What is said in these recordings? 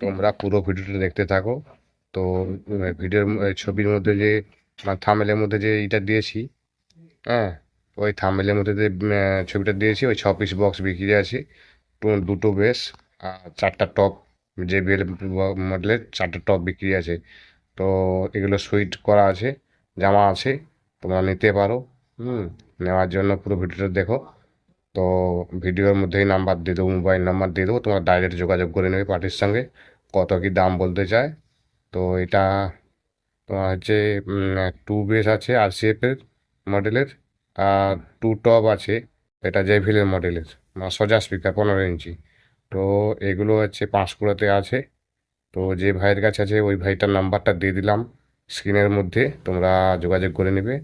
তোমরা পুরো ভিডিওটা দেখতে থাকো। তো ভিডিওর ছবির মধ্যে যে থাম্বনেলের মধ্যে যে এইটা দিয়েছি, হ্যাঁ, ওই থাম্বনেলের মধ্যে যে ছবিটা দিয়েছি, ওই 6 পিস বক্স বিক্রি আছে। দুটো বেস আর 4টা টপ, যে বিএল মডেলের 4টা টপ বিক্রি আছে। তো এগুলো সুইট করা আছে, জামা আছে, তোমরা নিতে পারো। নেওয়ার জন্য পুরো ভিডিওটা দেখো। তো ভিডিওর মধ্যেই নাম্বার দিয়ে দেবো, মোবাইল নাম্বার দিয়ে দেবো, তোমরা ডাইরেক্ট যোগাযোগ করে নেবে পার্টির সঙ্গে, কত কি দাম বলতে চায়। তো এটা তোমার হচ্ছে 2 বেস আছে RCF-এর মডেলের, আর 2 টপ আছে, এটা জেভিলের মডেলের, সোজা স্পিকার 15 ইঞ্চি। তো এগুলো হচ্ছে পাঁশকুড়াতে আছে। তো যে ভাইয়ের কাছে আছে ওই ভাইটার নাম্বারটা দিয়ে দিলাম স্ক্রিনের মধ্যে, তোমরা যোগাযোগ করে নেবে।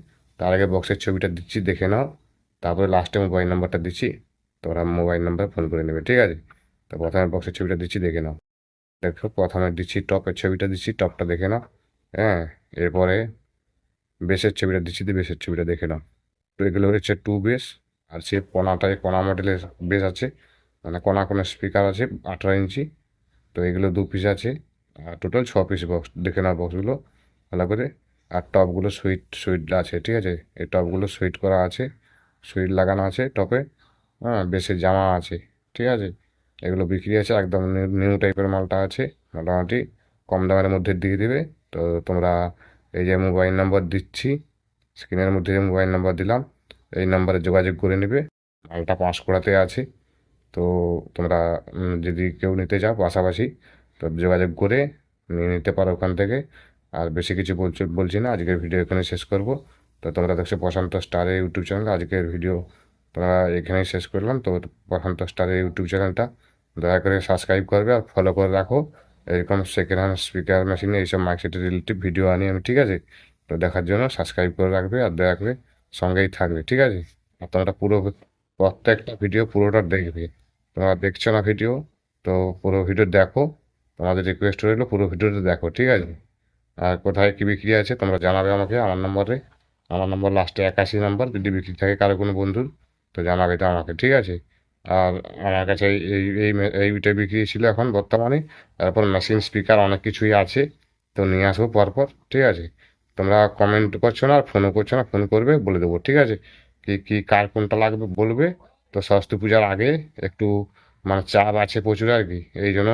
তার আগে বক্সের ছবিটা দিচ্ছি, দেখে নাও। তারপরে লাস্টে মোবাইল নাম্বারটা দিচ্ছি, তোমরা মোবাইল নাম্বারে ফোন করে নেবে, ঠিক আছে? তো প্রথমে বক্সের ছবিটা দিচ্ছি, দেখে নাও। দেখো, প্রথমে দিচ্ছি টপের ছবিটা দিচ্ছি, টপটা দেখে নাও। হ্যাঁ, এরপরে বেসের ছবিটা দিচ্ছি, বেসের ছবিটা দেখে নাও। তো এগুলো হচ্ছে 2 বেস। আর সে কোনাটায় কোনা মডেলের বেস আছে, মানে কোনা কোনো স্পিকার আছে 18 ইঞ্চি। তো এগুলো 2 পিস আছে, আর টোটাল 6 পিস বক্স, দেখে নাও বক্সগুলো ভালো করে। আর টপগুলো সুইট সুইট আছে, ঠিক আছে? এই টপগুলো সুইট করা আছে, সুইট লাগানো আছে টপে। হ্যাঁ, বেসের জামা আছে, ঠিক আছে? এগুলো বিক্রি আছে, একদম নিউ টাইপের মালটা আছে, মোটামুটি কম দামের মধ্যে দিয়ে দেবে। তো তোমরা এই যে মোবাইল নাম্বার দিচ্ছি, স্ক্রিনের মধ্যে যে মোবাইল নাম্বার দিলাম, এই নাম্বারে যোগাযোগ করে নেবে। মালটা পাঁশকুড়াতে আছে। তো তোমরা যদি কেউ নিতে চাও পাশাপাশি, তো যোগাযোগ করে নিয়ে নিতে পারো ওখান থেকে। আর বেশি কিছু বলছি না, আজকের ভিডিও এখানে শেষ করব। তো তোমরা দেখছো প্রশান্ত স্টারের ইউটিউব চ্যানেল, আজকের ভিডিও তোমরা এখানেই শেষ করলাম। তো প্রশান্ত স্টারের ইউটিউব চ্যানেলটা দয়া করে সাবস্ক্রাইব করবে আর ফলো করে রাখো। এরকম সেকেন্ড হ্যান্ড স্পিকার মেশিনে এইসব মাইক সেটের রিলেটিভ ভিডিও আনি আমি, ঠিক আছে? তো দেখার জন্য সাবস্ক্রাইব করে রাখবে আর দয়া করে সঙ্গেই থাকবে, ঠিক আছে? আর তোমরা পুরো প্রত্যেকটা ভিডিও পুরোটা দেখবে। তোমরা দেখছো না ভিডিও, তো পুরো ভিডিও দেখো। তোমাদের রিকোয়েস্ট রইলো পুরো ভিডিওটা দেখো, ঠিক আছে? আর কোথায় কী বিক্রি আছে তোমরা জানাবে আমাকে আমার নম্বরে। আমার নম্বর লাস্টে 81 নাম্বার, যদি বিক্রি থাকে কারো কোনো বন্ধুর, তো জানাবে তো আমাকে, ঠিক আছে? আর আমার কাছে এইটা বিক্রি ছিল এখন বর্তমানে। তারপর মেশিন স্পিকার অনেক কিছুই আছে, তো নিয়ে আসবো পরপর, ঠিক আছে? তোমরা কমেন্ট করছো না আর ফোনও করছো না, ফোন করবে বলে দেবো, ঠিক আছে? কি কি কার কোনটা লাগবে বলবে। তো সরস্বতী পূজার আগে একটু মানে চাপ আছে প্রচুর আর কি, এই জন্য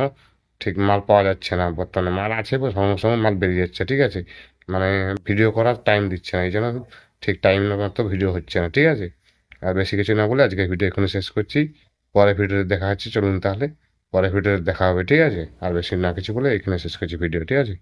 ঠিক মাল পাওয়া যাচ্ছে না বর্তমানে। মাল আছে, সময় সময় মাল বেরিয়ে যাচ্ছে, ঠিক আছে? মানে ভিডিও করার টাইম দিচ্ছে না, এই জন্য ঠিক টাইম মতো ভিডিও হচ্ছে না, ঠিক আছে? আর বেশি কিছু না বলে আজকে ভিডিও এখানে শেষ করছি। পরে ভিডিওতে দেখা হচ্ছে, চলুন তাহলে পরে ভিডিওতে দেখা হবে, ঠিক আছে? আর বেশি না কিছু বলে এখানে শেষ করছি ভিডিও, ঠিক আছে?